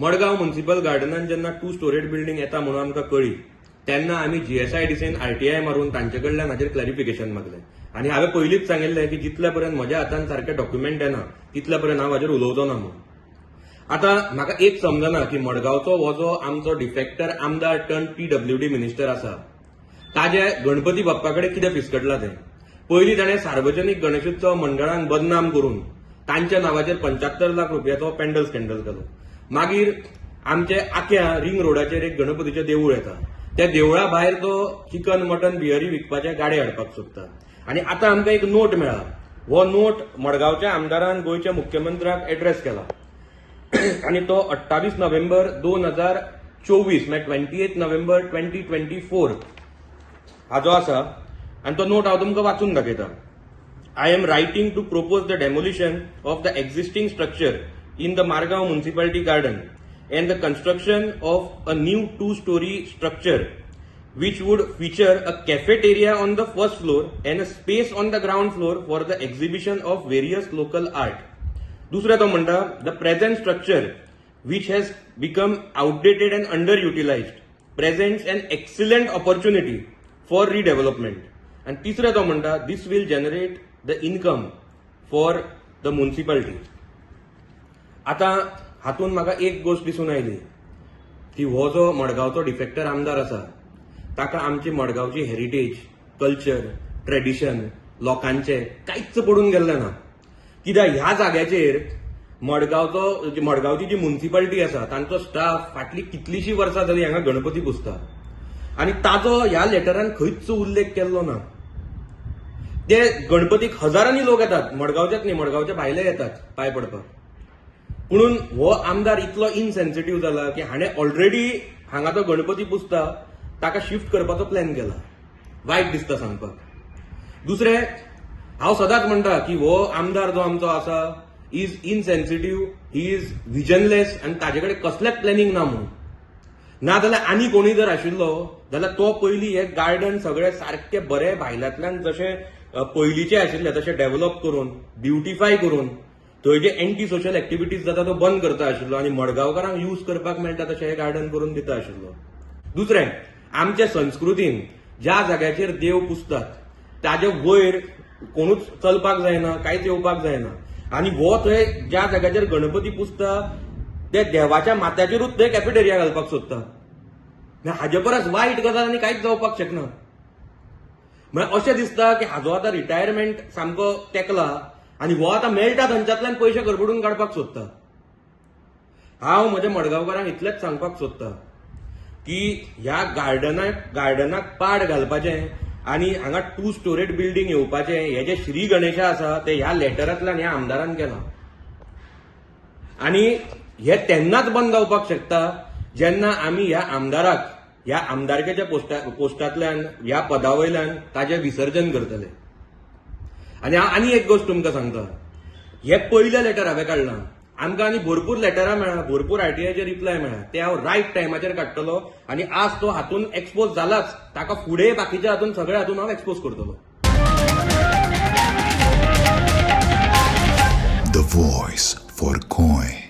Madgaon municipal गार्डनात जेन्ना 2 storeyed building येता म्हणून आमकां कळ्ळी तेन्ना आमी GSIDCन RTI मारून तांचे कडल्यान हाचेर क्लॅरिफिकेशन मागलें आनी हांवें पयलींच सांगिल्लें की जितल्या पर्यंत म्हज्या हातांत सारकें डॉक्युमेंट येना तितल्या पर्यंत हांव हाचेर उलोवचो ना म्हणून. आतां म्हाका एक समजना की मडगांवचो हो जो आमचो डिफेक्टर आमदार टर्न PWD मिनिस्टर आसा ताजे गणपती बाप्पा कडेन कितें फिसकटलां तें. पयलीं ताणें सार्वजनीक गणेशोत्सव मंडळान बदनाम करून तांच्या नांवाचेर 75 लाख रुपयाचो पेंडल स्कॅन्डल केलो. मागीर आमचे आख्या रिंग रोडाचेर एक गणपतीचें देवूळ येता. त्या देवळा भायर तो चिकन मटन बियरी विकपाचे गाडे हाडपाक सोदता. आनी आतां आमकां एक नोट मेळ्ळा. हो नोट मडगांवच्या आमदारान गोंयच्या मुख्यमंत्र्याक एड्रेस केला आनी तो 28 नोव्हेंबर 2024 म्हणजे 28 नोव्हेंबर 2024 हाजो आसा. आनी तो नोट हांव तुमकां वाचून दाखयता. I am writing to propose the demolition of the existing structure in the Margao Municipality Garden and the construction of a new 2-story structure which would feature a cafeteria on the first floor and a space on the ground floor for the exhibition of various local art. Dusra to म्हणटा the present structure which has become outdated and underutilized presents an excellent opportunity for redevelopment. And tisra to म्हणटा this will generate the income for the municipality. आता हातून म्हाका एक गोष्ट दिसून oily की हो जो मडगांवचो डिफेक्टर आमदार आसा ताका आमची मडगांवची हेरिटेज कल्चर ट्रेडिशन लोकांचे कांयच पडून गेल्लें ना. कित्याक ह्या जाग्याचेर मडगांवची जी म्युनिसिपालिटी आसा तांचो स्टाफ फाटली कितलीशीं वर्सां जालीं हांगा गणपती पुजता आनी ताजो ह्या लेटरान खंयच उल्लेख केल्लो ना. ते गणपतीक हजारांनी लोक येतात, मडगांवचेच न्ही मडगांवच्या भायले येतात पांय पडपाक. म्हणून हो आमदार इतलो इनसेन्सिटिव्ह जाला की हाणें ऑलरेडी हांगा तो गणपती पुजता ताका शिफ्ट करपाचो प्लॅन केला. वायट दिसता सांगपाक. दुसरें हांव सदांच म्हणटा की हो आमदार जो आमचो आसा इज इनसेन्सिटिव्ह, ही इज व्हिजनलेस आनी ताजे कडेन कसलेंच प्लॅनिंग ना म्हणून. नाजाल्यार आनी कोणी जर आशिल्लो जाल्यार तो पयलीं हे गार्डन सगळें सारकें बरें भायल्यांतल्यान जशें पयलींचे आशिल्ले तशें डेव्हलप करून ब्युटिफाय करून थंय जे एंटी सोशल एक्टिविटीज जाता तो बंद करता आशिल्लो आनी मडगांवकारांक यूज करपाक मेळटा तशें हे गार्डन करून दिता आशिल्लो. दुसरें आमचे संस्कृतीन ज्या जाग्याचेर देव पुजतात ताजे वयर कोणूच चलपाक जायना, कांयच येवपाक जायना. आनी हो थंय ज्या जाग्याचेर गणपती पुजता त्या देवाच्या माथ्याचेरूच थंय कॅफेटेरिया घालपाक सोदता. हाजे परस वायट गजाल आनी कांयच जावपाक शकना. म्हळ्यार अशें दिसता की हाजो आतां रिटायरमेंट सामको तेंकला आनी हो आतां मेळटा थंयच्यातल्यान पयशे करबडून काडपाक सोदता. हांव म्हज्या मडगांवकारांक इतलेंच सांगपाक सोदता की ह्या गार्डनाक पाड घालपाचें आनी हांगा 2 स्टोरेड बिल्डिंग येवपाचें हे जे श्री गणेशा आसा ते ह्या लेटरांतल्यान ह्या आमदारान केलां. आनी हे तेन्नाच बंद जावपाक शकता जेन्ना आमी ह्या आमदाराक ह्या आमदारकेच्या पोस्टांतल्यान ह्या पदा वयल्यान ताजें विसर्जन करतले. आनी हांव आनी एक गोष्ट तुमकां सांगता. हे पयलें लेटर हांवें काडलां. आमकां आनी भरपूर लेटरां मेळ्ळा, भरपूर RTIचे रिप्लाय मेळ्ळा. ते हांव रायट टायमाचेर काडटलो आनी आज तो हातून एक्सपोज जालाच ताका फुडें बाकीच्या हातून सगळ्या हातून हांव एक्सपोज करतलो. The voice for Coin.